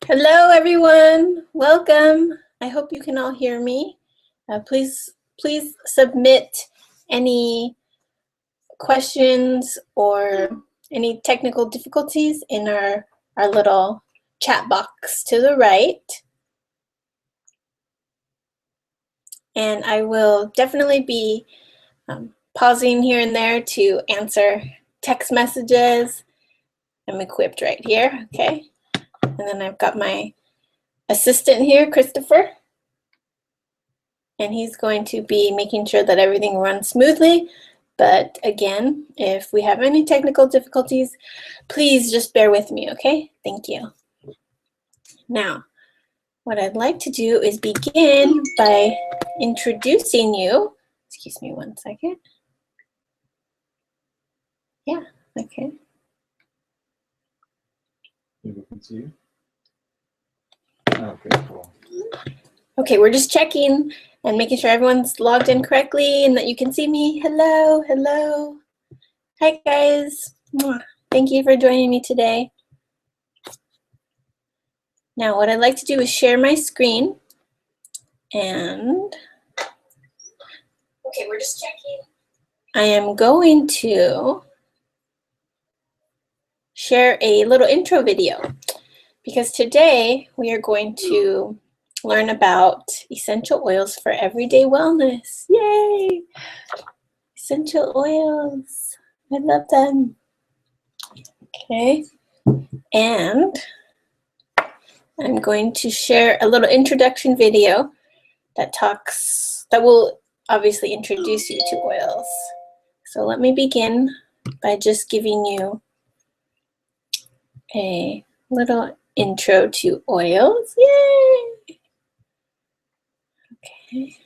Hello, everyone. Welcome. I hope you can all hear me. Please submit any questions or any technical difficulties in our little chat box to the right. And I will definitely be pausing here and there to answer text messages. I'm equipped right here, okay? And then I've got my assistant here, Christopher. And he's going to be making sure that everything runs smoothly. But again, if we have any technical difficulties, please just bear with me, okay? Thank you. Now, what I'd like to do is begin by introducing you. Excuse me one second. Yeah, okay. People can see you? Okay, cool. Okay, we're just checking and making sure everyone's logged in correctly and that you can see me. Hello, hello. Hi, guys. Thank you for joining me today. Now, what I'd like to do is share my screen. And, okay, we're just checking. I am going to share a little intro video because today we are going to learn about essential oils for everyday wellness. Yay! Essential oils. I love them. Okay. And I'm going to share a little introduction video that will obviously introduce you to oils. So let me begin by just giving you a little intro to oils. Yay! Okay.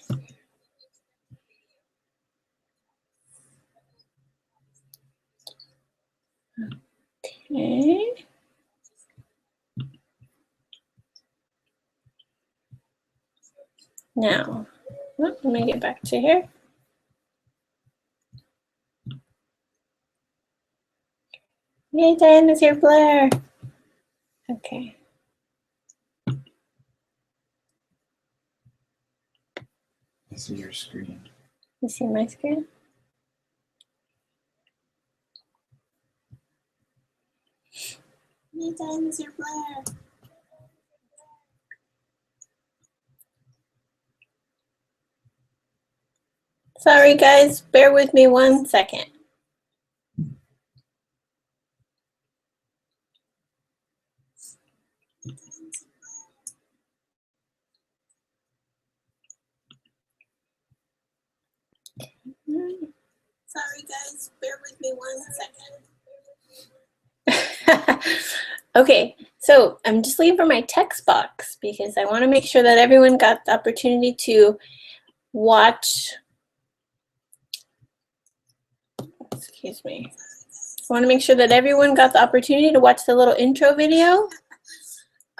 Okay. Now, let me get back to here. Yay, Diana's here, Blair. Okay. I see your screen. You see my screen? Yay, Diana's here, Blair. Sorry, guys. Bear with me one second. Sorry, guys. Bear with me one second. Okay, so I'm just looking for my text box because I want to make sure that everyone got the opportunity to watch. Excuse me. I want to make sure that everyone got the opportunity to watch the little intro video.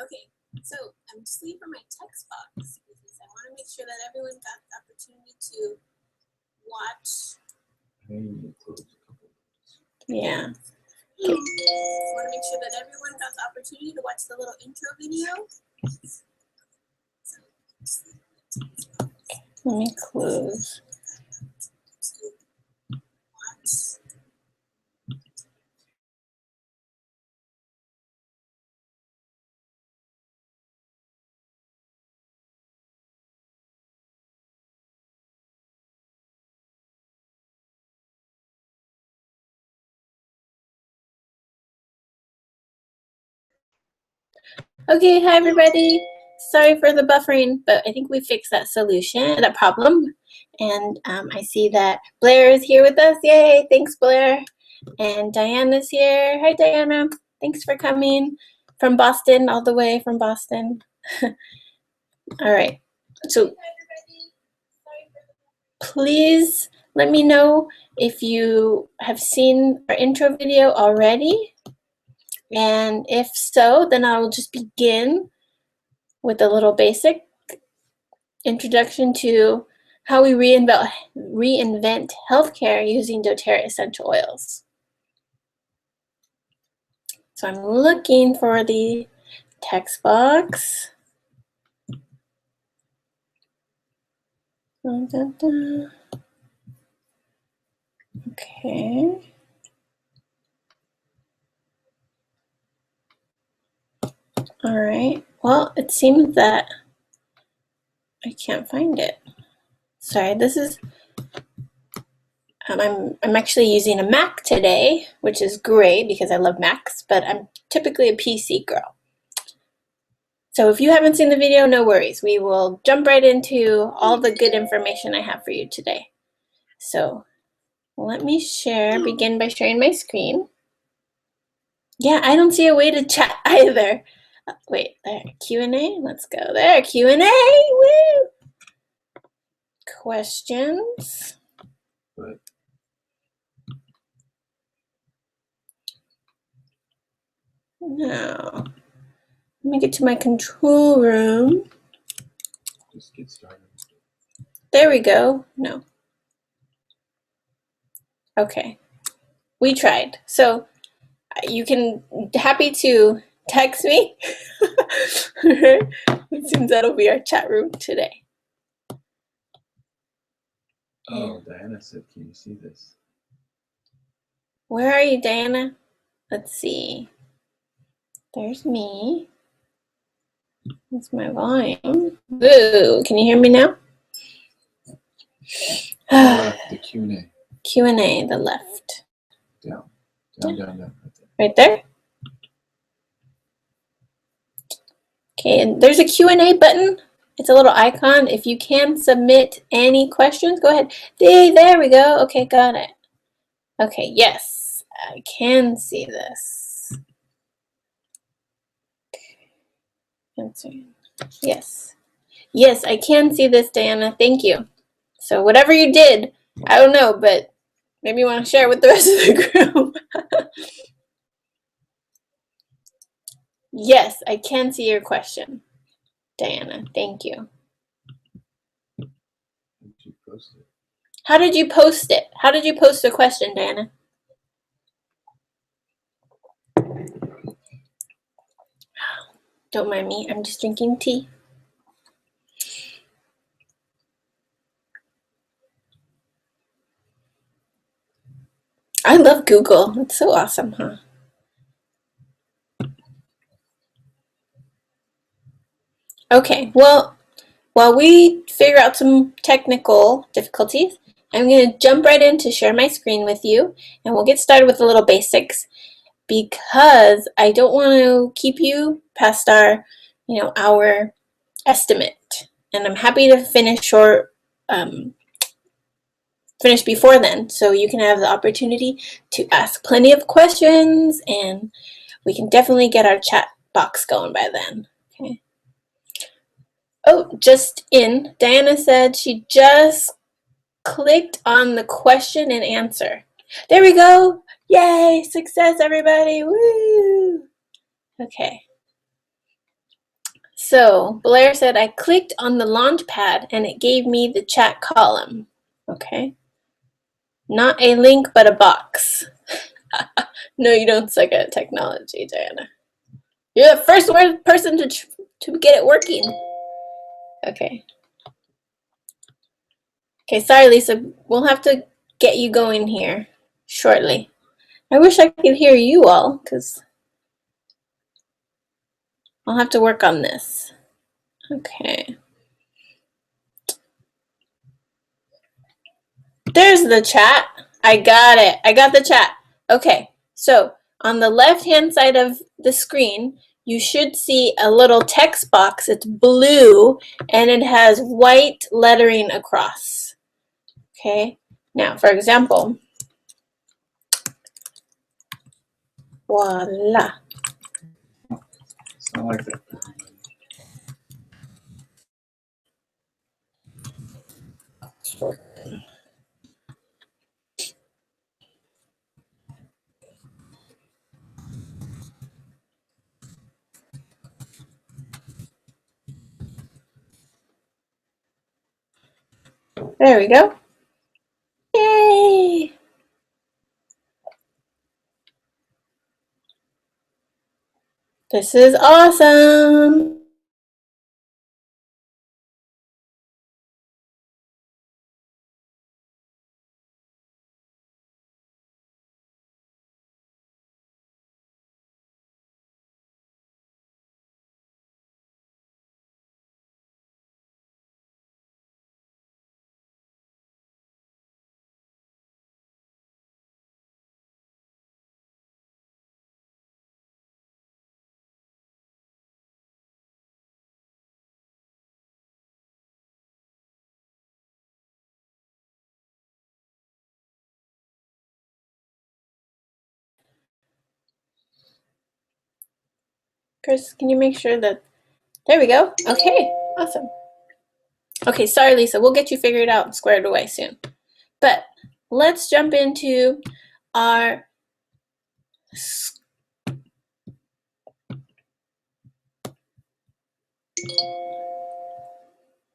Okay, so I'm just looking for my text box because I want to make sure that everyone got the opportunity to watch. Yeah. Okay. I want to make sure that everyone got the opportunity to watch the little intro video. Let me close. Okay, hi everybody. Sorry for the buffering, but I think we fixed that problem. And I see that Blair is here with us. Yay, thanks Blair. And Diana's here. Hi Diana, thanks for coming from Boston, all the way from Boston. All right, so please let me know if you have seen our intro video already. And if so, then I will just begin with a little basic introduction to how we reinvent healthcare using doTERRA essential oils. So I'm looking for the text box. Dun, dun, dun. Okay. All right. Well, it seems that I can't find it. Sorry, this is, I'm actually using a Mac today, which is great because I love Macs, but I'm typically a PC girl. So if you haven't seen the video, no worries. We will jump right into all the good information I have for you today. So let me begin by sharing my screen. Yeah, I don't see a way to chat either. Wait, there, Q&A, let's go there, Q&A, woo! Questions. But Now, let me get to my control room. just get started. There we go. No. Okay. We tried. So you can happy to text me. It seems that'll be our chat room today. Oh, Diana said, can you see this? Where are you, Diana? Let's see. There's me. That's my volume. Boo! Can you hear me now? The Q&A. Q&A, the left. Down. Down, down, down. Right there? Okay, and there's a Q&A button. It's a little icon. If you can submit any questions, go ahead. There we go. Okay, got it. Okay, yes, I can see this. Yes. Yes, I can see this, Diana. Thank you. So whatever you did, I don't know, but maybe you want to share with the rest of the group. Yes, I can see your question, Diana. Thank you. How did you post it? How did you post the question, Diana? Don't mind me. I'm just drinking tea. I love Google. It's so awesome, huh? Okay, well, while we figure out some technical difficulties, I'm going to jump right in to share my screen with you, and we'll get started with a little basics because I don't want to keep you past our, hour estimate. And I'm happy to finish finish before then, so you can have the opportunity to ask plenty of questions, and we can definitely get our chat box going by then. Okay. Oh, just in, Diana said she just clicked on the question and answer. There we go. Yay, success, everybody. Woo. Okay. So Blair said I clicked on the launch pad and it gave me the chat column. Okay. Not a link, but a box. No, you don't suck at technology, Diana. You're the first person to get it working. Okay. Okay, sorry, Lisa. We'll have to get you going here shortly. I wish I could hear you all, because I'll have to work on this. Okay. There's the chat. I got it. I got the chat. Okay, so on the left-hand side of the screen, you should see a little text box. It's blue, and it has white lettering across. Okay, now, for example, voila. It's not like that. There we go. Yay! This is awesome. Chris, can you make sure that, there we go. Okay, awesome. Okay, sorry, Lisa, we'll get you figured out and squared away soon. But let's jump into our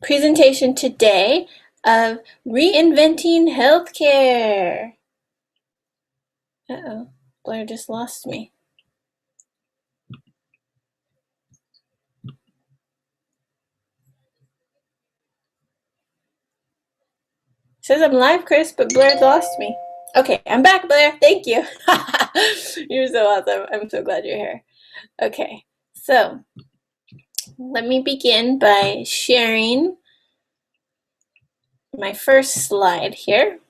presentation today of Reinventing Healthcare. Uh-oh, Blair just lost me. Says I'm live, Chris, but Blair lost me. Okay, I'm back, Blair. Thank you. You're so awesome. I'm so glad you're here. Okay, so let me begin by sharing my first slide here.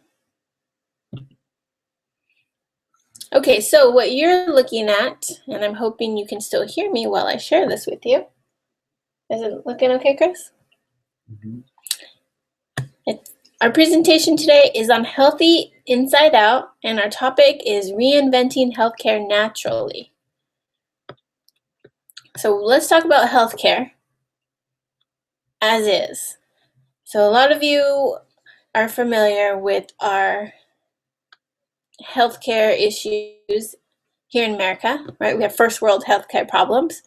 Okay, so what you're looking at, and I'm hoping you can still hear me while I share this with you. Is it looking okay, Chris? Mm-hmm. Our presentation today is on Healthy Inside Out, and our topic is Reinventing Healthcare Naturally. So let's talk about healthcare as is. So a lot of you are familiar with our healthcare issues here in America, right? We have first world healthcare problems,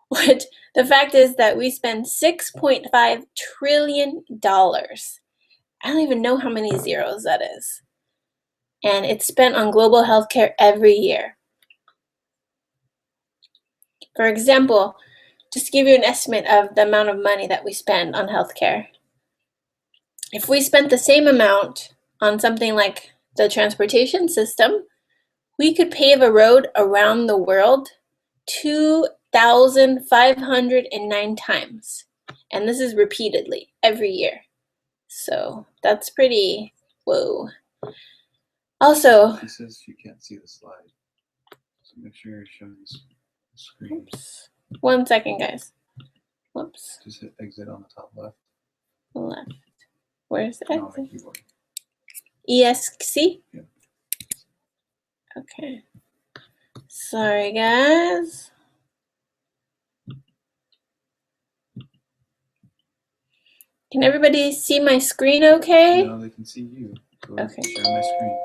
which the fact is that we spend $6.5 trillion. I don't even know how many zeros that is. And it's spent on global healthcare every year. For example, just to give you an estimate of the amount of money that we spend on healthcare. If we spent the same amount on something like the transportation system, we could pave a road around the world 2,509 times. And this is repeatedly every year. So that's pretty, whoa. Also, She says she can't see the slide. So make sure you're showing the screen. Oops. 1 second, guys. Whoops. Just hit exit on the top left. Left. Where's the No, on the exit? keyboard. ESC? Yeah. Okay. Sorry, guys. Can everybody see my screen okay? No, they can see you. Go Okay. share my screen.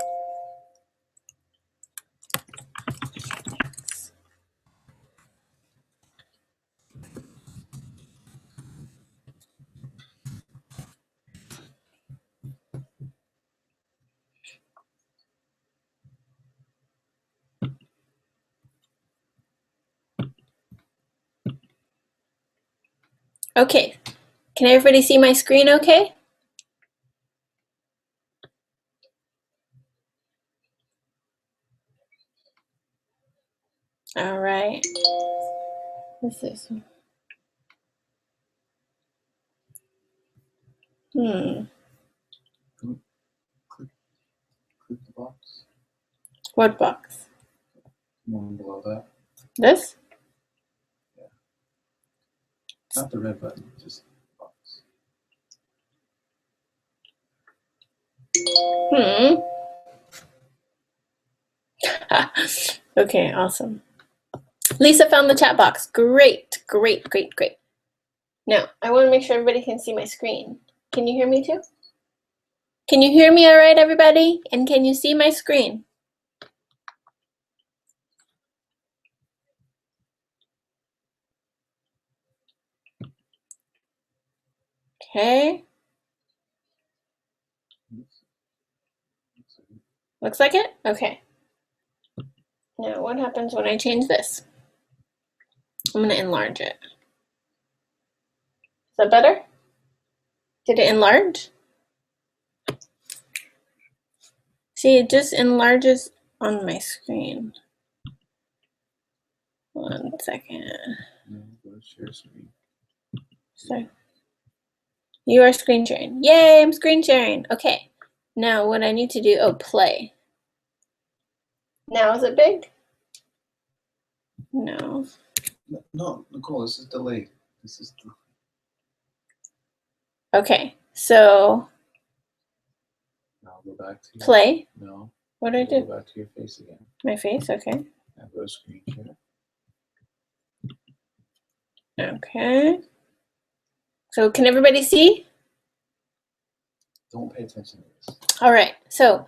Okay. Can everybody see my screen okay? All right. This is. Click the box. What box? One below that. This? Yeah. Not the red button, just the box. Okay, awesome. Lisa found the chat box. Great, great, great, great. Now, I want to make sure everybody can see my screen. Can you hear me too? Can you hear me all right, everybody? And can you see my screen? Okay. Looks like it? Okay. Now, what happens when I change this? I'm going to enlarge it. Is that better? Did it enlarge? See, it just enlarges on my screen. 1 second. No, go to share screen. Sorry. You are screen sharing. Yay, I'm screen sharing. Okay. Now what I need to do, play. Now is it big? No. No, Nicole, this is delayed. This is delayed. Okay, so Now go back to play. No. What do I do? Go back to your face again. My face, okay. Now go to screen share. Okay. So can everybody see? Don't pay attention to this. All right, so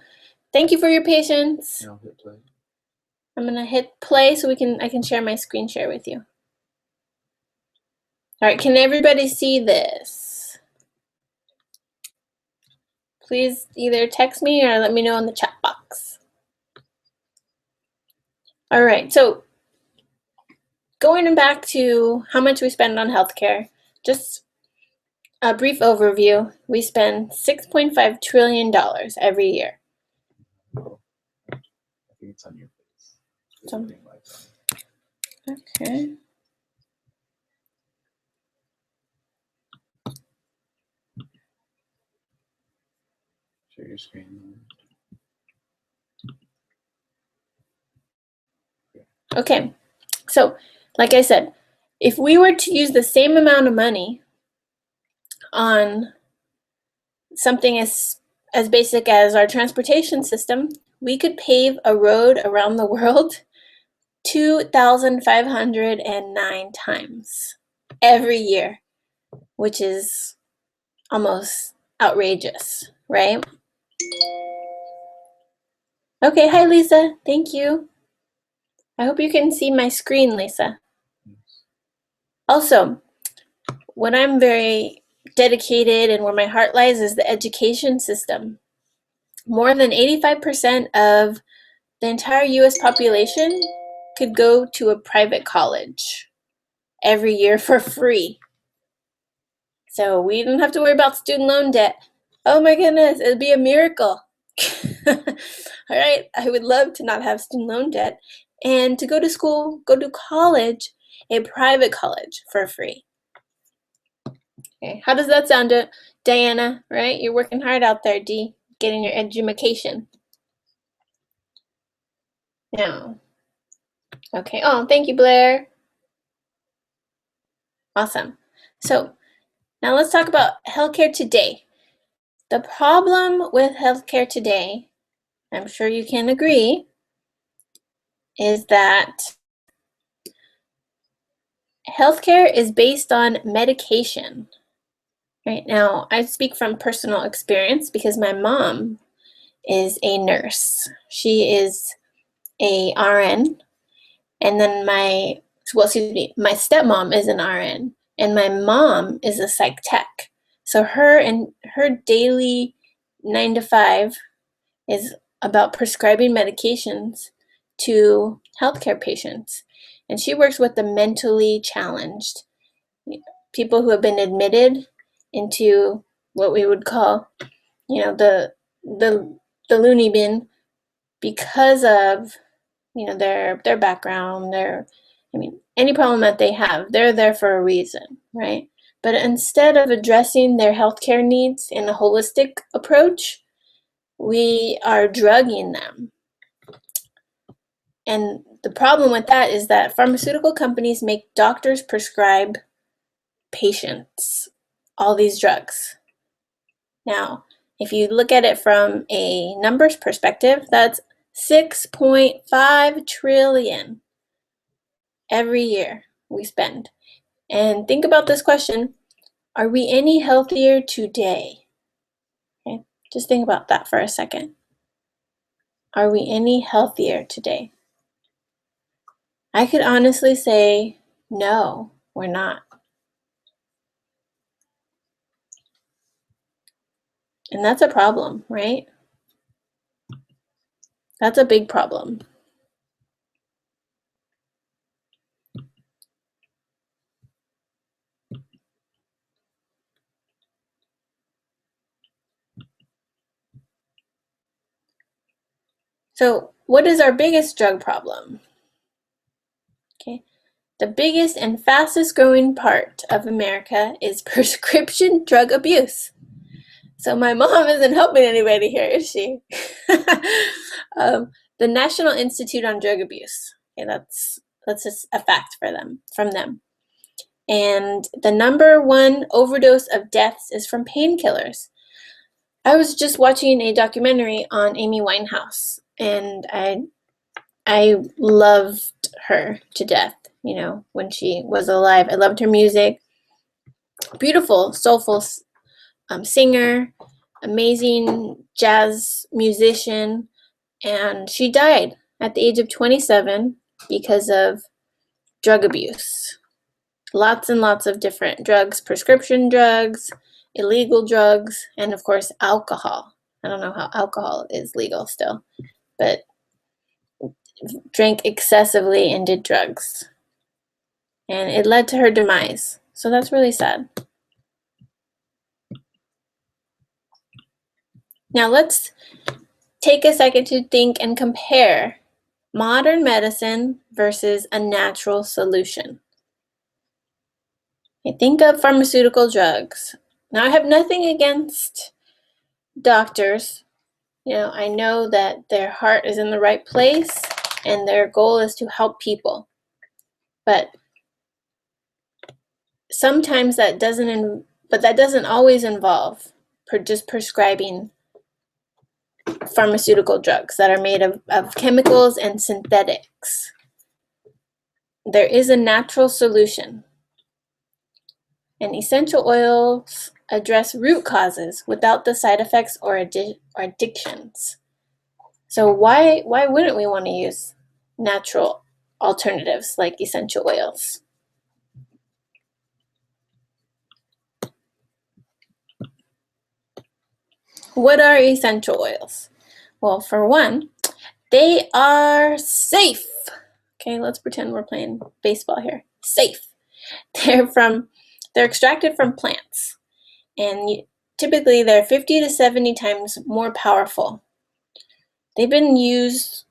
thank you for your patience. Now hit play. I'm gonna hit play so I can share my screen share with you. All right, can everybody see this? Please either text me or let me know in the chat box. All right, so going back to how much we spend on healthcare, just a brief overview. We spend $6.5 trillion every year. I think it's on your face. Okay. Share your screen. Okay, so like I said, if we were to use the same amount of money on something as basic as our transportation system, we could pave a road around the world 2,509 times every year, which is almost outrageous, right? Okay, hi Lisa, thank you. I hope you can see my screen, Lisa. Also, what I'm very dedicated and where my heart lies is the education system. More than 85% of the entire US population could go to a private college every year for free. So we don't have to worry about student loan debt. Oh my goodness, it'd be a miracle. All right, I would love to not have student loan debt and to go to school, go to college, a private college for free. Okay, how does that sound, Diana? Right, you're working hard out there, D, getting your education. No. Okay, oh, thank you, Blair. Awesome. So now let's talk about healthcare today. The problem with healthcare today, I'm sure you can agree, is that healthcare is based on medication. Right now, I speak from personal experience because my mom is a nurse. She is a RN, and then my stepmom is an RN, and my mom is a psych tech. So her daily 9 to 5 is about prescribing medications to healthcare patients. And she works with the mentally challenged, people who have been admitted into what we would call, the loony bin because of, their background, any problem that they have, they're there for a reason, right? But instead of addressing their healthcare needs in a holistic approach, we are drugging them. And the problem with that is that pharmaceutical companies make doctors prescribe patients all these drugs. Now, if you look at it from a numbers perspective, that's 6.5 trillion every year we spend. And think about this question, are we any healthier today? Okay, just think about that for a second. Are we any healthier today? I could honestly say, no, we're not. And that's a problem, right? That's a big problem. So what is our biggest drug problem? Okay, the biggest and fastest growing part of America is prescription drug abuse. So my mom isn't helping anybody here, is she? The National Institute on Drug Abuse. Okay, that's just a fact from them. And the number one overdose of deaths is from painkillers. I was just watching a documentary on Amy Winehouse, and I loved her to death, when she was alive. I loved her music. Beautiful, soulful singer, amazing jazz musician, and she died at the age of 27 because of drug abuse. Lots and lots of different drugs, prescription drugs, illegal drugs, and of course alcohol. I don't know how alcohol is legal still, but drank excessively and did drugs. And it led to her demise. So that's really sad. Now let's take a second to think and compare modern medicine versus a natural solution. Okay, think of pharmaceutical drugs. Now, I have nothing against doctors. I know that their heart is in the right place and their goal is to help people. But sometimes that doesn't always involve just prescribing pharmaceutical drugs that are made of chemicals and synthetics. There is a natural solution. And essential oils address root causes without the side effects or addictions. So why wouldn't we want to use natural alternatives like essential oils? What are essential oils? Well, for one, they are safe. Okay, let's pretend we're playing baseball here. Safe. They're extracted from plants, and typically they're 50 to 70 times more powerful. They've been used,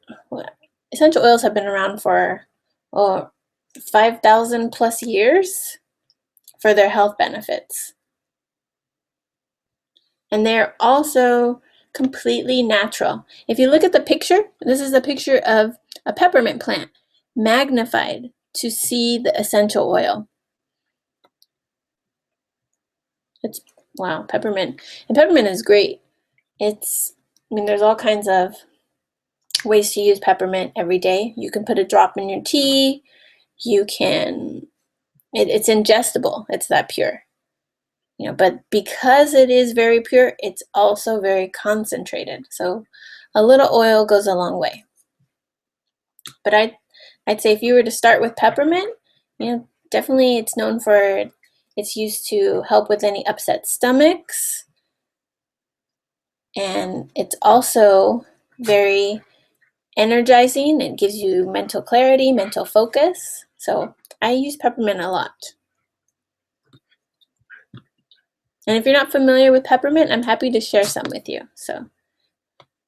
essential oils have been around for 5,000 plus years for their health benefits. And they're also completely natural. If you look at the picture, this is a picture of a peppermint plant magnified to see the essential oil. Wow, peppermint. And peppermint is great. There's all kinds of ways to use peppermint every day. You can put a drop in your tea. It's ingestible. It's that pure. But because it is very pure, it's also very concentrated. So a little oil goes a long way. But I'd say if you were to start with peppermint, definitely it's used to help with any upset stomachs. And it's also very energizing. It gives you mental clarity, mental focus. So I use peppermint a lot. And if you're not familiar with peppermint, I'm happy to share some with you. So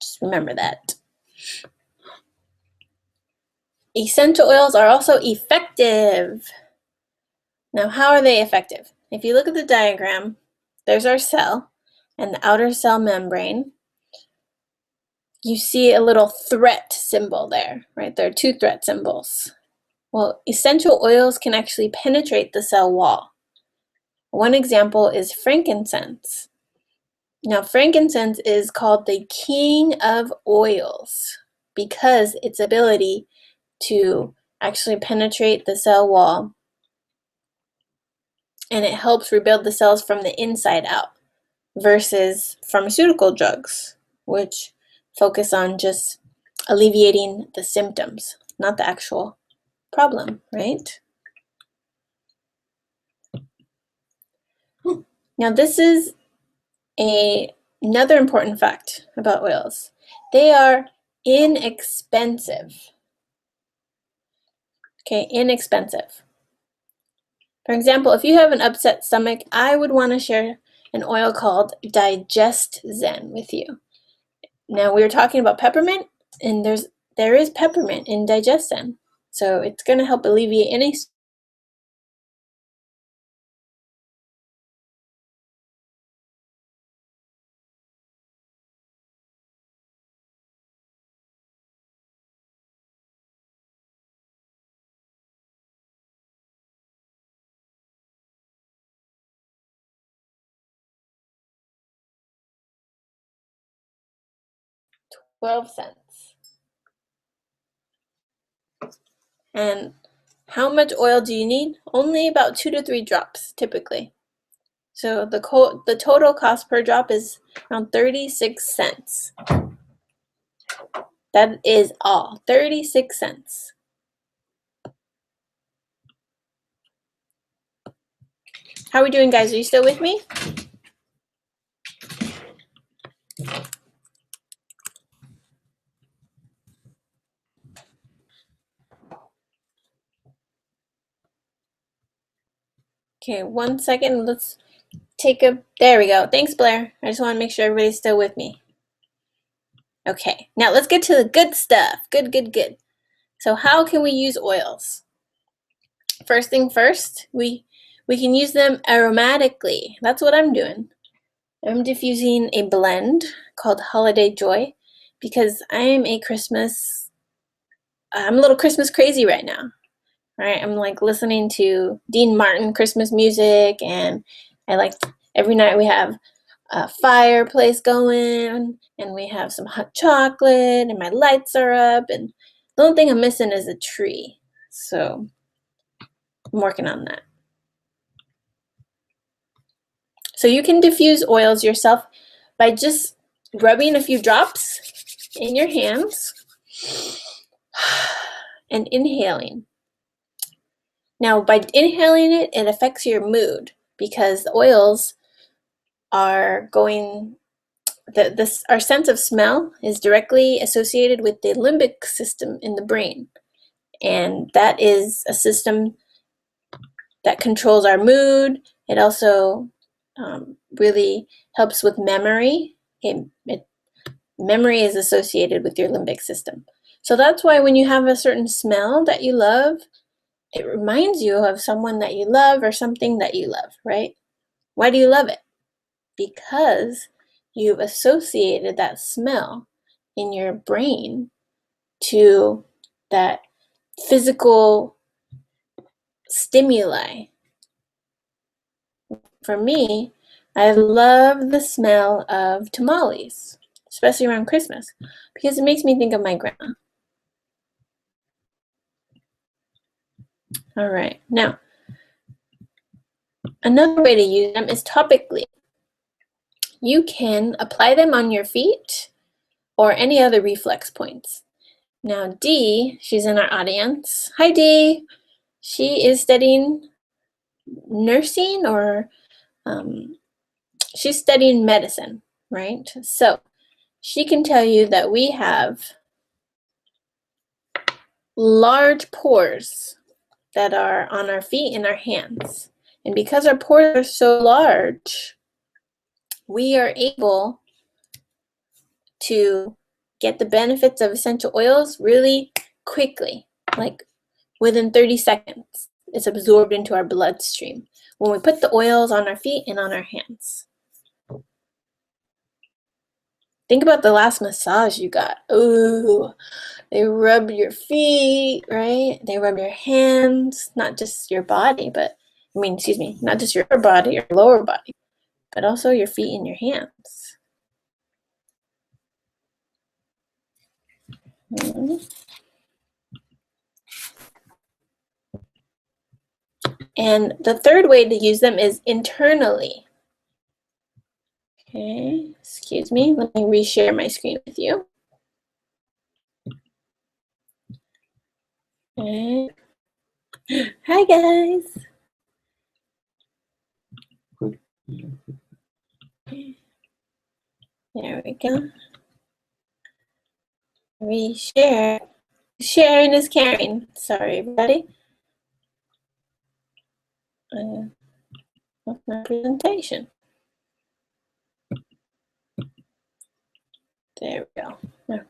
just remember that. Essential oils are also effective. Now, how are they effective? If you look at the diagram, there's our cell and the outer cell membrane. You see a little threat symbol there, right? There are two threat symbols. Well, essential oils can actually penetrate the cell wall. One example is frankincense. Now, frankincense is called the king of oils because its ability to actually penetrate the cell wall, and it helps rebuild the cells from the inside out versus pharmaceutical drugs, which focus on just alleviating the symptoms, not the actual problem, right? Now, this is another important fact about oils. They are inexpensive. Okay, inexpensive. For example, if you have an upset stomach, I would want to share an oil called Digest Zen with you. Now, we were talking about peppermint. And there is peppermint in digestin, so it's going to help alleviate any 12 cents. And how much oil do you need? Only about 2 to 3 drops typically. So the total cost per drop is around 36 cents. That is all, 36 cents. How are we doing, guys? Are you still with me? Okay, 1 second. Let's take a, there we go. Thanks, Blair. I just want to make sure everybody's still with me. Okay, now let's get to the good stuff. Good. So how can we use oils? First thing first, we can use them aromatically. That's what I'm doing. I'm diffusing a blend called Holiday Joy because I'm a little Christmas crazy right now. Right? I'm like listening to Dean Martin Christmas music, and I like every night we have a fireplace going, and we have some hot chocolate, and my lights are up, and the only thing I'm missing is a tree. So I'm working on that. So you can diffuse oils yourself by just rubbing a few drops in your hands and inhaling. Now, by inhaling it, it affects your mood because the oils are going, our sense of smell is directly associated with the limbic system in the brain. And that is a system that controls our mood. It also really helps with memory. Memory is associated with your limbic system. So that's why when you have a certain smell that you love, it reminds you of someone that you love or something that you love, right? Why do you love it? Because you've associated that smell in your brain to that physical stimuli. For me, I love the smell of tamales, especially around Christmas, because it makes me think of my grandma. All right, now, another way to use them is topically. You can apply them on your feet or any other reflex points. Now, Dee, she's in our audience. Hi, Dee. She is studying nursing, or she's studying medicine, right? So she can tell you that we have large pores that are on our feet and our hands. And because our pores are so large, we are able to get the benefits of essential oils really quickly, like within 30 seconds. It's absorbed into our bloodstream when we put the oils on our feet and on our hands. Think about the last massage you got. Ooh, they rub your feet, right? They rub your hands, not just your body, not just your body or lower body, but also your feet and your hands. And the third way to use them is internally. Okay, excuse me, let me reshare my screen with you. Okay. Hi, guys. There we go. Reshare. Sharing is caring. Sorry, everybody. Of my presentation. There we go. Okay.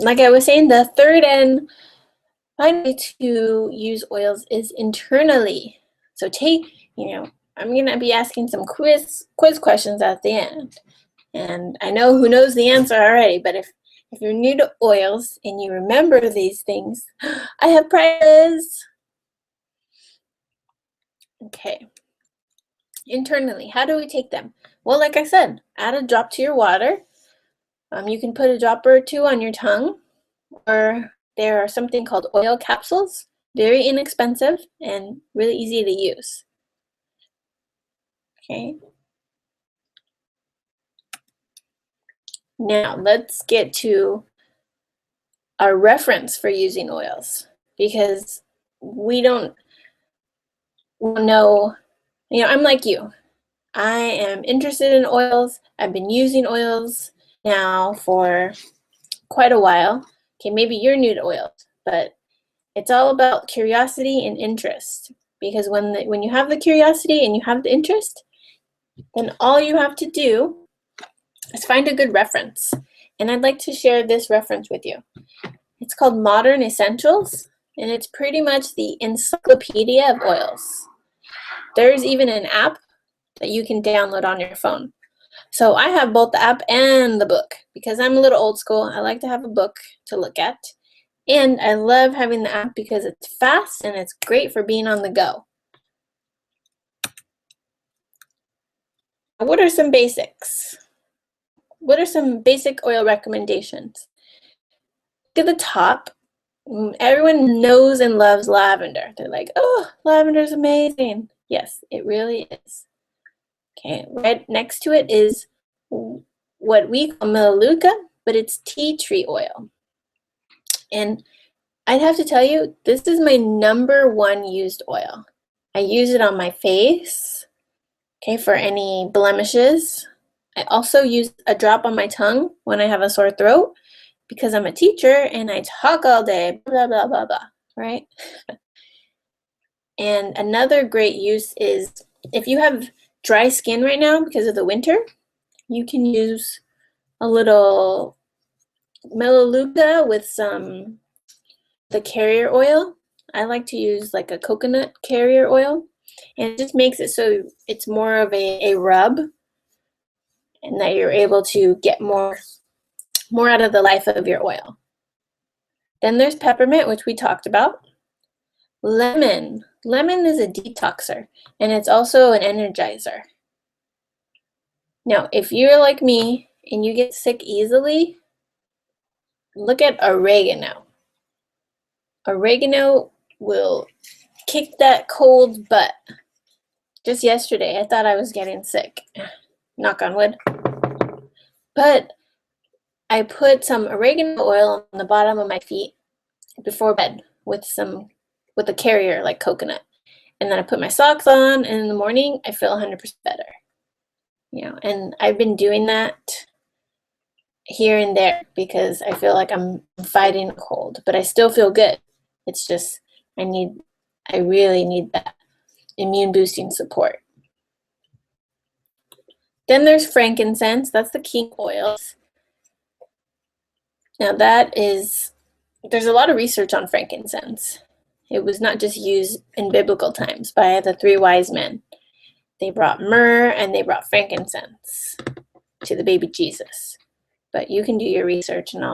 like I was saying, the third and final way to use oils is internally. So I'm going to be asking some quiz questions at the end. And I know who knows the answer already, but if you're new to oils and you remember these things, I have prizes. Okay. Internally, how do we take them? Well, like I said, add a drop to your water. You can put a drop or two on your tongue, or there are something called oil capsules, very inexpensive and really easy to use. Okay. Now let's get to our reference for using oils, because we don't know, I'm like you. I am interested in oils. I've been using oils now for quite a while. Okay, maybe you're new to oils, but it's all about curiosity and interest. Because when you have the curiosity and you have the interest, then all you have to do is find a good reference. And I'd like to share this reference with you. It's called Modern Essentials, and it's pretty much the encyclopedia of oils. There's even an app that you can download on your phone. So I have both the app and the book because I'm a little old school. I like to have a book to look at. And I love having the app because it's fast and it's great for being on the go. What are some basics? What are some basic oil recommendations? Look at the top. Everyone knows and loves lavender. They're like, oh, lavender's amazing. Yes, it really is. Okay, right next to it is what we call melaleuca, but it's tea tree oil. And I'd have to tell you, this is my #1 used oil. I use it on my face, okay, for any blemishes. I also use a drop on my tongue when I have a sore throat because I'm a teacher and I talk all day, blah, blah, blah, blah, right? And another great use is if you have dry skin right now because of the winter, you can use a little melaleuca with the carrier oil. I like to use like a coconut carrier oil, and it just makes it so it's more of a rub, and that you're able to get more out of the life of your oil. Then there's peppermint, which we talked about. Lemon. Lemon is a detoxer, and it's also an energizer. Now, if you're like me and you get sick easily, look at oregano. Oregano will kick that cold butt. Just yesterday, I thought I was getting sick. Knock on wood. But I put some oregano oil on the bottom of my feet before bed with a carrier like coconut. And then I put my socks on, and in the morning, I feel 100% better. And I've been doing that here and there because I feel like I'm fighting a cold, but I still feel good. It's just I really need that immune boosting support. Then there's frankincense. That's the king oils. Now there's a lot of research on frankincense. It was not just used in biblical times by the 3 wise men. They brought myrrh and they brought frankincense to the baby Jesus. But you can do your research and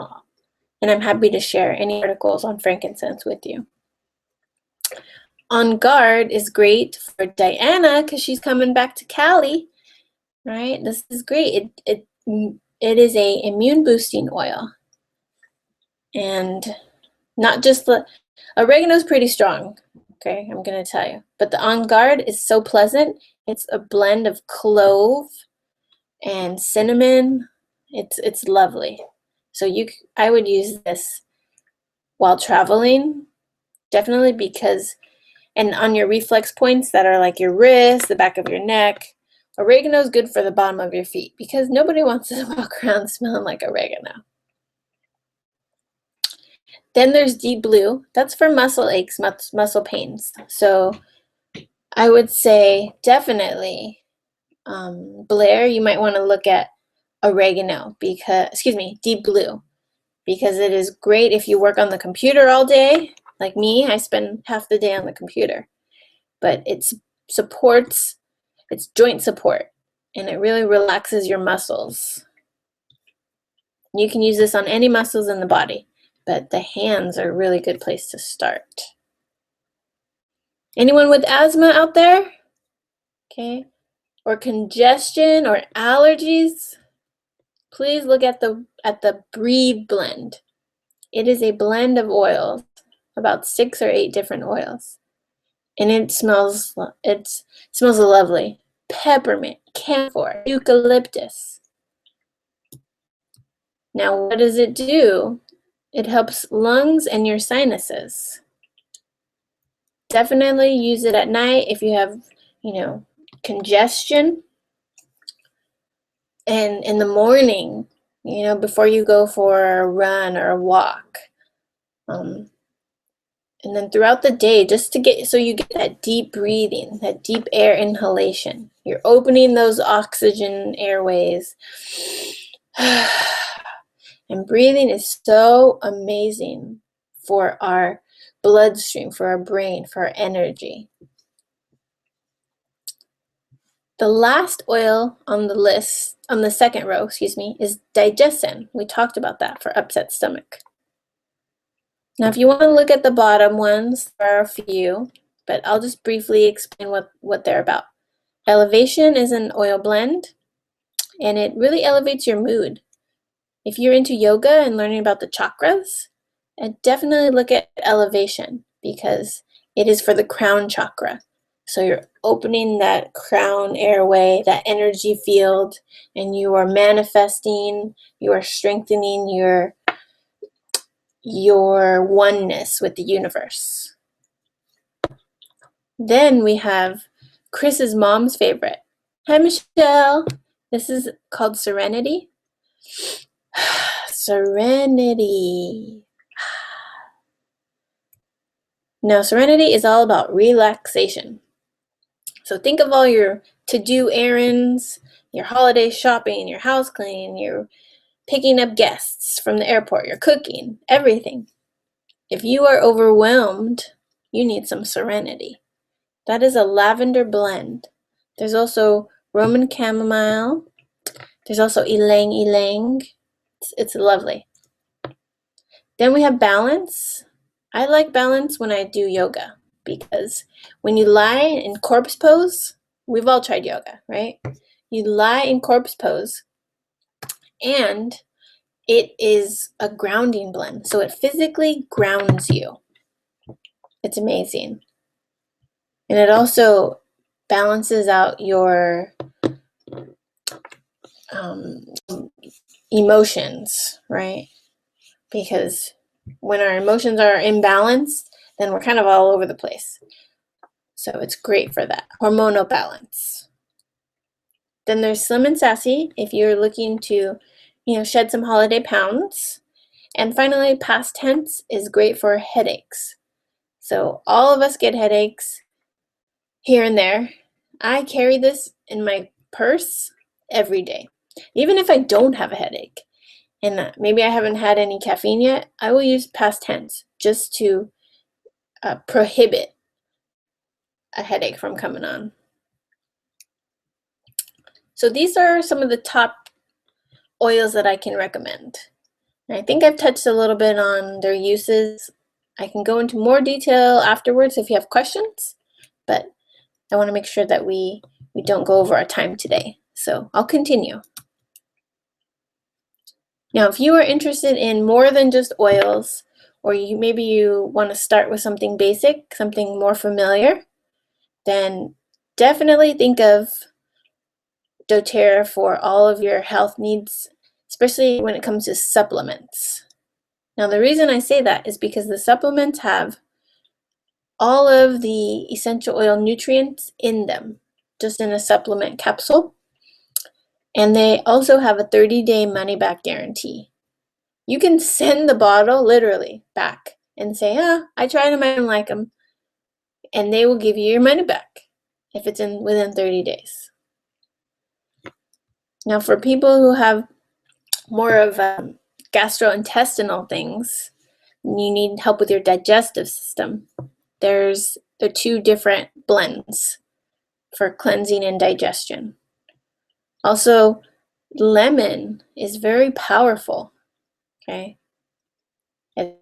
I'm happy to share any articles on frankincense with you. On Guard is great for Diana because she's coming back to Cali, right? This is great. It is a immune boosting oil. And not just the oregano's pretty strong, okay, I'm gonna tell you. But the On Guard is so pleasant. It's a blend of clove and cinnamon. It's lovely. So I would use this while traveling, definitely, because, and on your reflex points that are like your wrist, the back of your neck, oregano is good for the bottom of your feet because nobody wants to walk around smelling like oregano. Then there's Deep Blue. That's for muscle aches, muscle pains. So I would say definitely, Blair, you might want to look at oregano Deep Blue, because it is great if you work on the computer all day. Like me, I spend half the day on the computer. But it supports, it's joint support, and it really relaxes your muscles. You can use this on any muscles in the body, but the hands are a really good place to start. Anyone with asthma out there? Okay. Or congestion or allergies? Please look at the Breathe blend. It is a blend of oils, about 6 or 8 different oils. And it smells lovely. Peppermint, camphor, eucalyptus. Now, what does it do? It helps lungs and your sinuses. Definitely use it at night if you have, congestion. And in the morning, before you go for a run or a walk. And then throughout the day, just so you get that deep breathing, that deep air inhalation. You're opening those oxygen airways. And breathing is so amazing for our bloodstream, for our brain, for our energy. The last oil on the list, on the second row, is digestin. We talked about that for upset stomach. Now, if you want to look at the bottom ones, there are a few, but I'll just briefly explain what they're about. Elevation is an oil blend, and it really elevates your mood. If you're into yoga and learning about the chakras, definitely look at elevation because it is for the crown chakra. So you're opening that crown airway, that energy field, and you are manifesting, you are strengthening your oneness with the universe. Then we have Chris's mom's favorite. Hi, Michelle. This is called Serenity. Serenity. Now, Serenity is all about relaxation. So think of all your to-do errands, your holiday shopping, your house cleaning, your picking up guests from the airport, your cooking, everything. If you are overwhelmed, you need some serenity. That is a lavender blend. There's also Roman chamomile. There's also ylang ylang. It's lovely. Then we have balance. I like balance when I do yoga because when you lie in corpse pose, we've all tried yoga, right? You lie in corpse pose and it is a grounding blend. So it physically grounds you. It's amazing. And it also balances out your emotions, right? Because when our emotions are imbalanced, then we're kind of all over the place. So it's great for that. Hormonal balance. Then there's Slim and Sassy if you're looking to, shed some holiday pounds. And finally, past tense is great for headaches. So all of us get headaches here and there. I carry this in my purse every day. Even if I don't have a headache and maybe I haven't had any caffeine yet, I will use past tense just to prohibit a headache from coming on. So these are some of the top oils that I can recommend. And I think I've touched a little bit on their uses. I can go into more detail afterwards if you have questions, but I want to make sure that we don't go over our time today. So I'll continue. Now, if you are interested in more than just oils, or maybe you want to start with something basic, something more familiar, then definitely think of doTERRA for all of your health needs, especially when it comes to supplements. Now, the reason I say that is because the supplements have all of the essential oil nutrients in them, just in a supplement capsule. And they also have a 30-day money-back guarantee. You can send the bottle literally back and say, I tried them, I didn't like them. And they will give you your money back if it's within 30 days. Now, for people who have more of gastrointestinal things, you need help with your digestive system. There are 2 different blends for cleansing and digestion. Also, lemon is very powerful, okay? It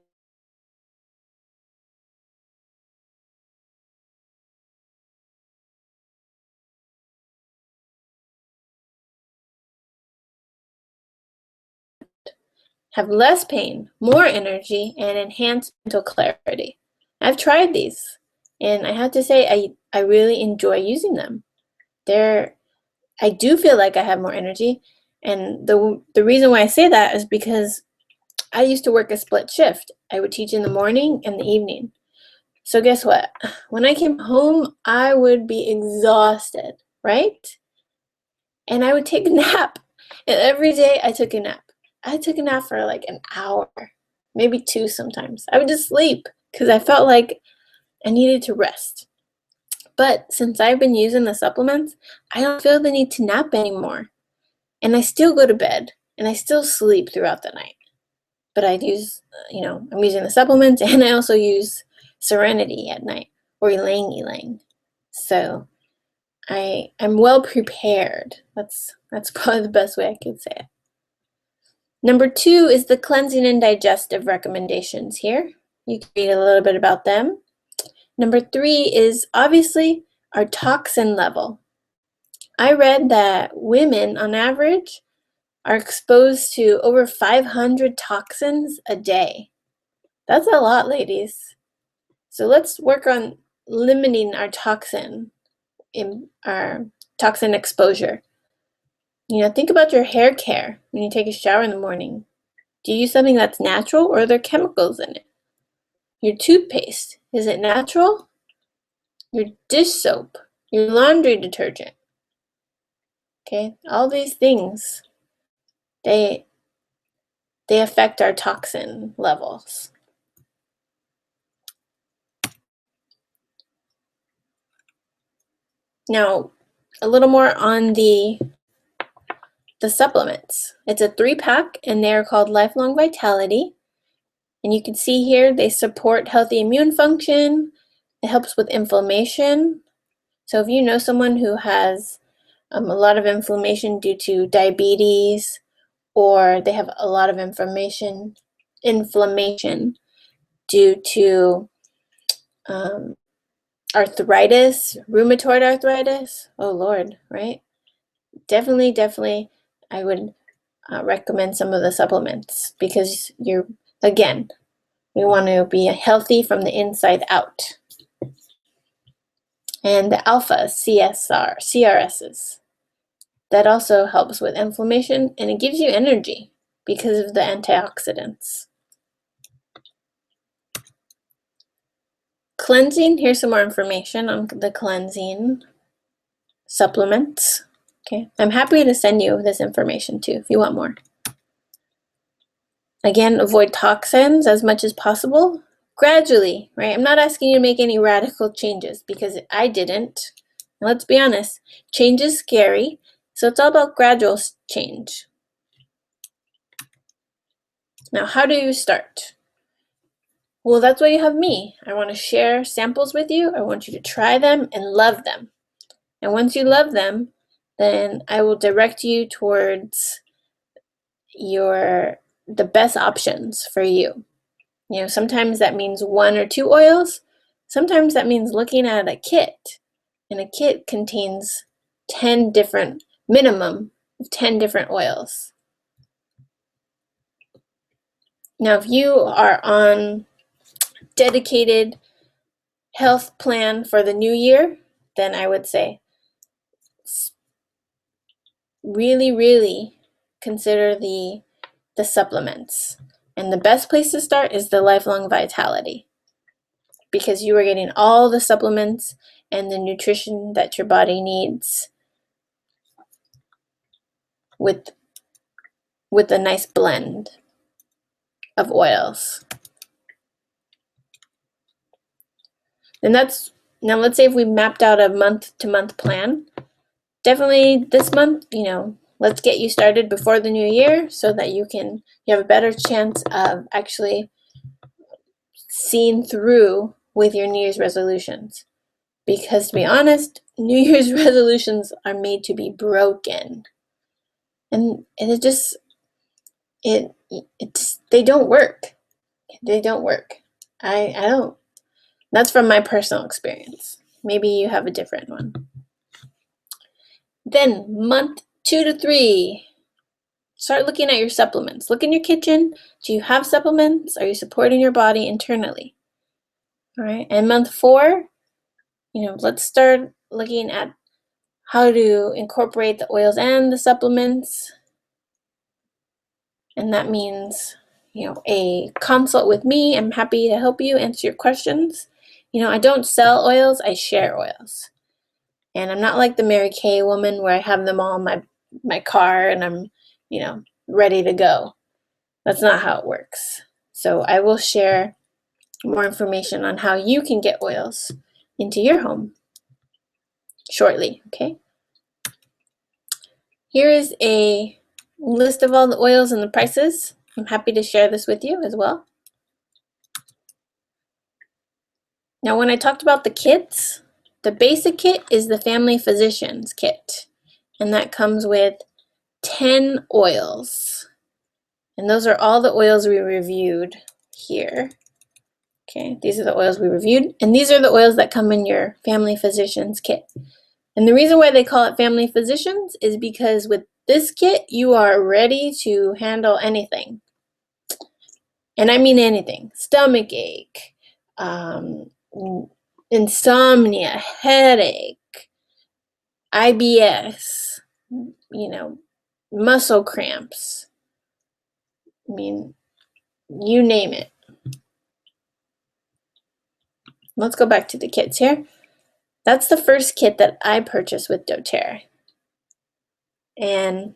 have less pain, more energy, and enhanced mental clarity. I've tried these, and I have to say I really enjoy using them. I do feel like I have more energy, and the reason why I say that is because I used to work a split shift. I would teach in the morning and the evening. So guess what? When I came home, I would be exhausted, right? And I would take a nap. And every day I took a nap. I took a nap for like an hour, maybe 2 sometimes. I would just sleep because I felt like I needed to rest. But since I've been using the supplements, I don't feel the need to nap anymore. And I still go to bed and I still sleep throughout the night. But I'm using the supplements, and I also use Serenity at night, or ylang ylang. So I'm well prepared. That's probably the best way I could say it. Number 2 is the cleansing and digestive recommendations here. You can read a little bit about them. Number 3 is obviously our toxin level. I read that women on average are exposed to over 500 toxins a day. That's a lot, ladies. So let's work on limiting our toxin exposure. Think about your hair care when you take a shower in the morning. Do you use something that's natural, or are there chemicals in it? Your toothpaste, is it natural? Your dish soap, your laundry detergent. Okay, all these things, they affect our toxin levels. Now, a little more on the supplements. It's a 3-pack, and they're called Lifelong Vitality. And you can see here they support healthy immune function. It helps with inflammation. So if you know someone who has a lot of inflammation due to diabetes, or they have a lot of inflammation due to arthritis, rheumatoid arthritis, oh Lord, right? Definitely, I would recommend some of the supplements, because we want to be healthy from the inside out. And the alpha CRSs, that also helps with inflammation, and it gives you energy because of the antioxidants. Cleansing, here's some more information on the cleansing supplements. Okay, I'm happy to send you this information too if you want more. Again, avoid toxins as much as possible, gradually, right? I'm not asking you to make any radical changes, because I didn't. And let's be honest, change is scary, so it's all about gradual change. Now, how do you start? Well, that's why you have me. I want to share samples with you. I want you to try them and love them. And once you love them, then I will direct you towards the best options for you. Sometimes that means 1 or 2 oils. Sometimes that means looking at a kit. And a kit contains minimum of 10 different oils. Now, if you are on dedicated health plan for the new year, then I would say really consider the supplements. And the best place to start is the Lifelong Vitality, because you are getting all the supplements and the nutrition that your body needs with a nice blend of oils. And now let's say if we mapped out a month-to-month plan. Definitely this month, let's get you started before the new year so that you have a better chance of actually seeing through with your New Year's resolutions. Because to be honest, New Year's resolutions are made to be broken. And it just, they don't work. They don't work. I don't. That's from my personal experience. Maybe you have a different one. Then month 2 to 3, start looking at your supplements. Look in your kitchen. Do you have supplements? Are you supporting your body internally? All right. And month 4, let's start looking at how to incorporate the oils and the supplements. And that means, a consult with me. I'm happy to help you answer your questions. I don't sell oils, I share oils. And I'm not like the Mary Kay woman where I have them all in my car and I'm, ready to go. That's not how it works. So I will share more information on how you can get oils into your home shortly, okay? Here is a list of all the oils and the prices. I'm happy to share this with you as well. Now, when I talked about the kits, the basic kit is the Family Physicians kit, and that comes with 10 oils. And those are all the oils we reviewed here. Okay, these are the oils we reviewed, and these are the oils that come in your Family Physicians kit. And the reason why they call it Family Physicians is because with this kit, you are ready to handle anything. And I mean anything. Stomach ache, insomnia, headache, IBS, muscle cramps. I mean, you name it. Let's go back to the kits here. That's the first kit that I purchased with doTERRA. And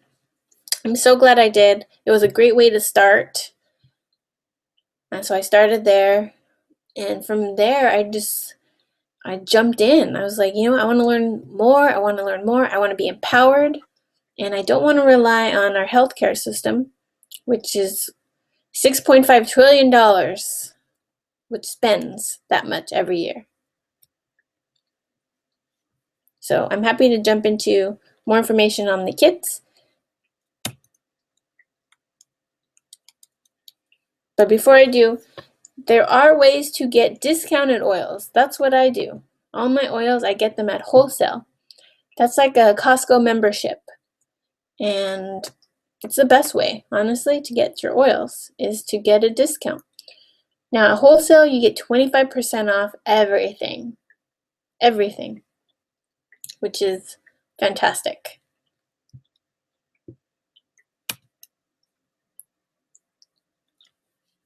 I'm so glad I did. It was a great way to start. And so I started there. And from there, I jumped in. I was like, I want to learn more. I want to learn more. I want to be empowered. And I don't want to rely on our healthcare system, which is $6.5 trillion, which spends that much every year. So I'm happy to jump into more information on the kits. But before I do, there are ways to get discounted oils. That's what I do. All my oils, I get them at wholesale. That's like a Costco membership. And it's the best way, honestly, to get your oils is to get a discount. Now, at wholesale, you get 25% off everything. Everything. Which is fantastic.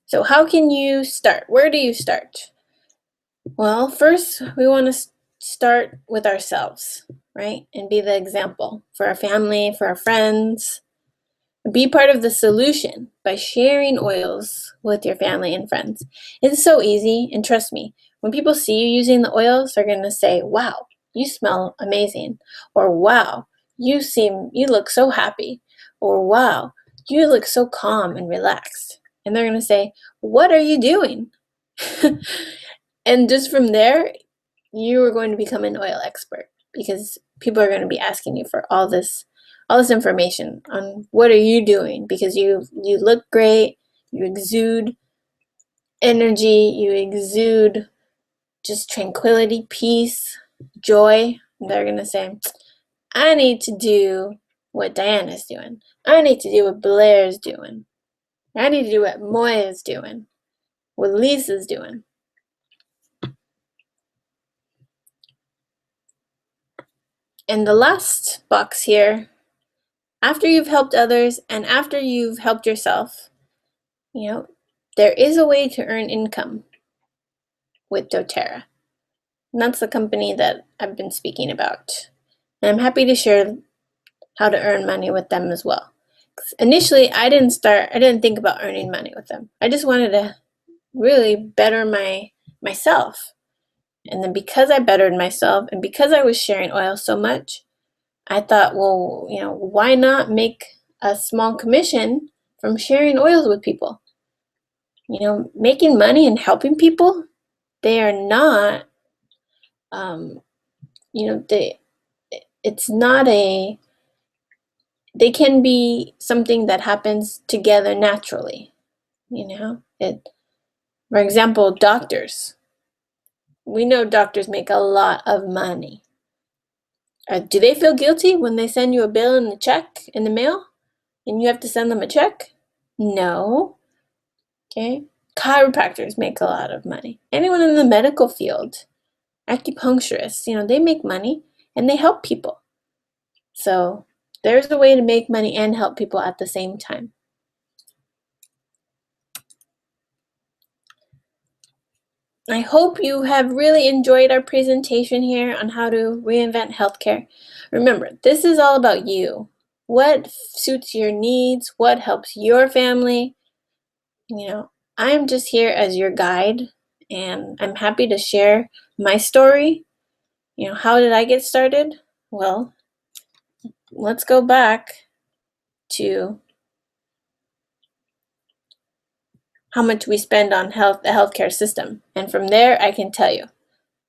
So how can you start? Where do you start? Well, first, we want to start with ourselves, right? And be the example for our family, for our friends. Be part of the solution by sharing oils with your family and friends. It's so easy, and trust me, when people see you using the oils, they're going to say, wow, you smell amazing. Or wow, you look so happy. Or wow, you look so calm and relaxed. And they're going to say, what are you doing? And just from there, you are going to become an oil expert because people are going to be asking you for all this information on what are you doing, because you look great, you exude energy, you exude just tranquility, peace, joy. And they're going to say, I need to do what Diana's doing. I need to do what Blair's doing. I need to do what Moya's doing, what Lisa's doing. And the last box here, after you've helped others and after you've helped yourself, there is a way to earn income with doTERRA. And that's the company that I've been speaking about. And I'm happy to share how to earn money with them as well. Initially, I didn't think about earning money with them. I just wanted to really better myself. And then because I bettered myself and because I was sharing oil so much, I thought, well, why not make a small commission from sharing oils with people? Making money and helping people, they are not, they, it's not they can be something that happens together naturally, for example, doctors. We know doctors make a lot of money. Do they feel guilty when they send you a bill and a check in the mail and you have to send them a check? No. Okay. Chiropractors make a lot of money. Anyone in the medical field, acupuncturists, they make money and they help people. So there's a way to make money and help people at the same time. I hope you have really enjoyed our presentation here on how to reinvent healthcare. Remember, this is all about you. What suits your needs? What helps your family? I'm just here as your guide, and I'm happy to share my story. How did I get started? Well, let's go back to how much we spend on the healthcare system. And from there, I can tell you,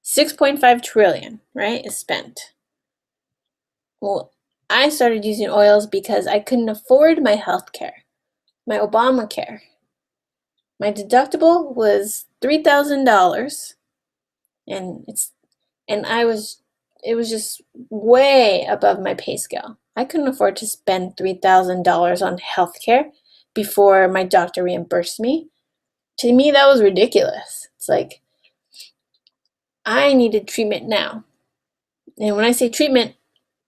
6.5 trillion, right, is spent. Well, I started using oils because I couldn't afford my healthcare, my Obamacare. My deductible was $3,000, and it was just way above my pay scale. I couldn't afford to spend $3,000 on healthcare before my doctor reimbursed me. To me, that was ridiculous. It's like, I needed treatment now. And when I say treatment,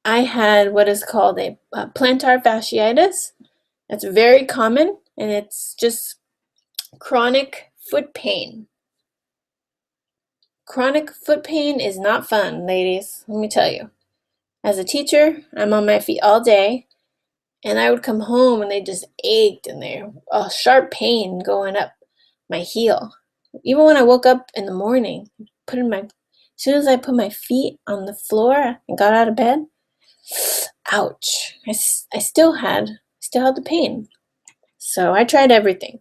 I had what is called a plantar fasciitis. That's very common, and it's just chronic foot pain. Chronic foot pain is not fun, ladies, let me tell you. As a teacher, I'm on my feet all day, and I would come home and they just ached and they're a sharp pain going up my heel. Even when I woke up in the morning, as soon as I put my feet on the floor and got out of bed, ouch! I still had the pain. So I tried everything.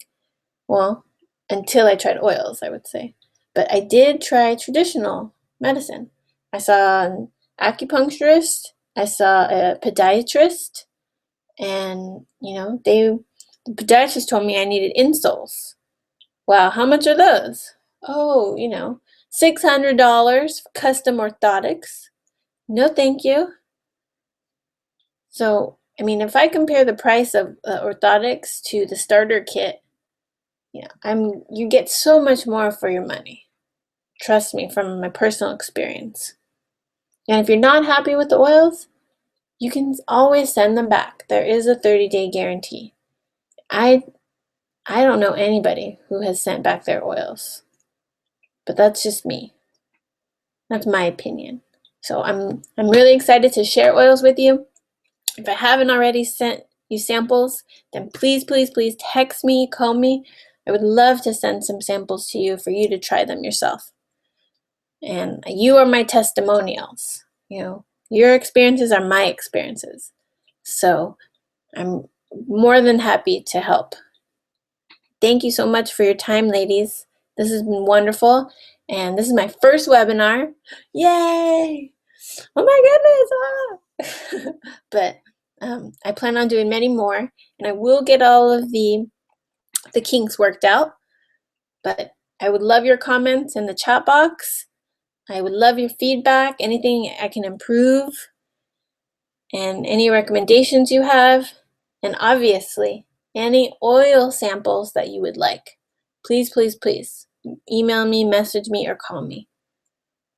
Well, until I tried oils, I would say. But I did try traditional medicine. I saw an acupuncturist, I saw a podiatrist, and the podiatrist told me I needed insoles. Wow, how much are those? Oh, $600 for custom orthotics. No, thank you. So, if I compare the price of orthotics to the starter kit, you get so much more for your money. Trust me, from my personal experience. And if you're not happy with the oils, you can always send them back. There is a 30-day guarantee. I don't know anybody who has sent back their oils, but that's just me. That's my opinion. So I'm really excited to share oils with you. If I haven't already sent you samples, then please, please, please text me, call me. I would love to send some samples to you for you to try them yourself. And you are my testimonials. Your experiences are my experiences. So I'm more than happy to help. Thank you so much for your time, ladies. This has been wonderful. And this is my first webinar. Yay! Oh my goodness! But I plan on doing many more, and I will get all of the kinks worked out. But I would love your comments in the chat box. I would love your feedback, anything I can improve, and any recommendations you have, and obviously any oil samples that you would like. Please, please, please email me, message me, or call me.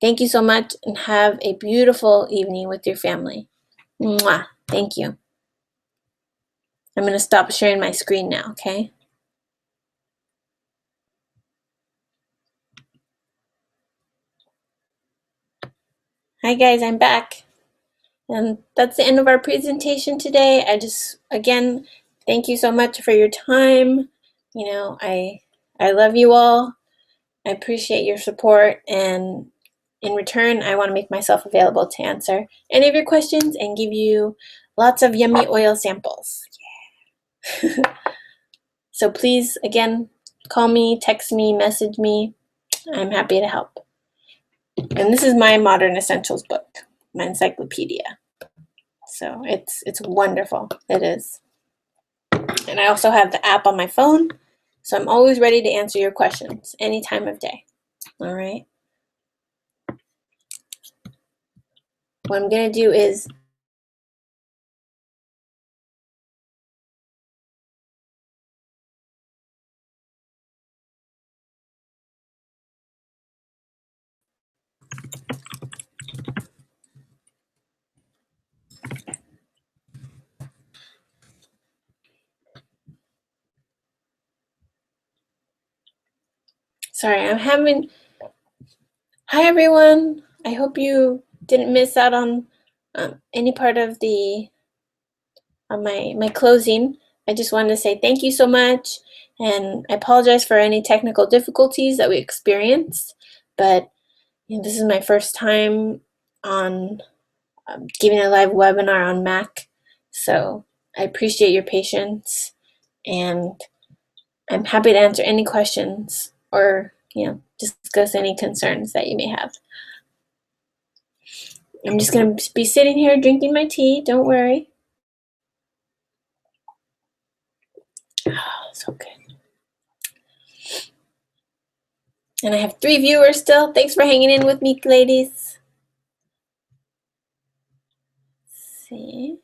Thank you so much, and have a beautiful evening with your family. Mwah. Thank you. I'm going to stop sharing my screen now, okay? Hi guys, I'm back. And that's the end of our presentation today. Again, thank you so much for your time. I love you all. I appreciate your support, and in return, I want to make myself available to answer any of your questions and give you lots of yummy oil samples. Yeah. So please, again, call me, text me, message me. I'm happy to help. And this is my Modern Essentials book, my encyclopedia. So it's wonderful. It is. And I also have the app on my phone, so I'm always ready to answer your questions any time of day. All right. What I'm going to do is sorry, hi everyone. I hope you didn't miss out on any part of my closing. I just wanted to say thank you so much, and I apologize for any technical difficulties that we experienced, but this is my first time on giving a live webinar on Mac, so I appreciate your patience, and I'm happy to answer any questions or discuss any concerns that you may have. I'm just going to be sitting here drinking my tea. Don't worry. Oh, so good. And I have 3 viewers still. Thanks for hanging in with me, ladies. Let's see.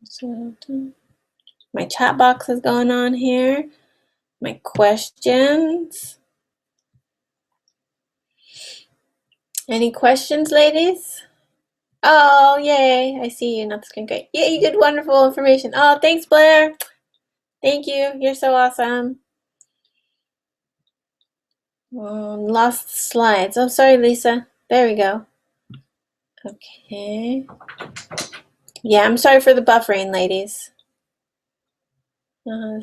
So, my chat box is going on here. My questions. Any questions, ladies? Oh, yay. I see you. That's great. Yeah, you did wonderful information. Oh, thanks, Blair. Thank you. You're so awesome. Lost slides. Oh, sorry, Lisa. There we go. Okay. Yeah, I'm sorry for the buffering, ladies. Oh,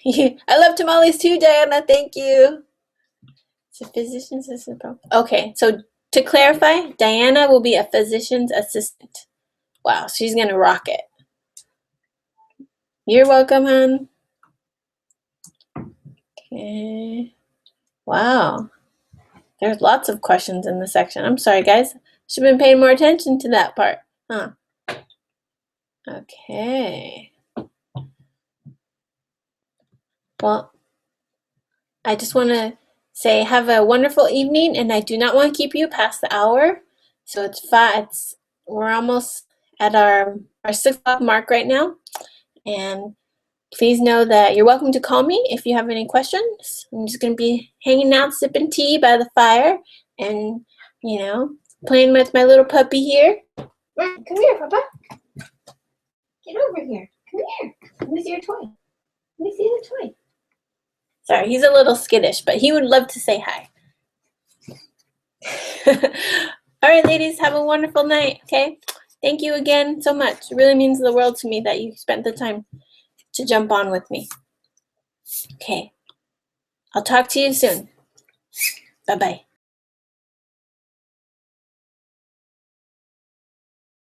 I love tamales too, Diana. Thank you. It's a physician's assistant. Okay, so to clarify, Diana will be a physician's assistant. Wow, she's going to rock it. You're welcome, hon. Okay. Wow. There's lots of questions in the section. I'm sorry, guys. Should have been paying more attention to that part. Huh. Okay. Well, I just want to say have a wonderful evening, and I do not want to keep you past the hour. So it's 5. We're almost at our 6 o'clock mark right now. And please know that you're welcome to call me if you have any questions. I'm just going to be hanging out, sipping tea by the fire, and, playing with my little puppy here. Come here, Papa. Get over here. Come here. Let me see your toy. Let me see the toy. Sorry, he's a little skittish, but he would love to say hi. All right, ladies, have a wonderful night, okay? Thank you again so much. It really means the world to me that you spent the time to jump on with me. Okay. I'll talk to you soon. Bye-bye.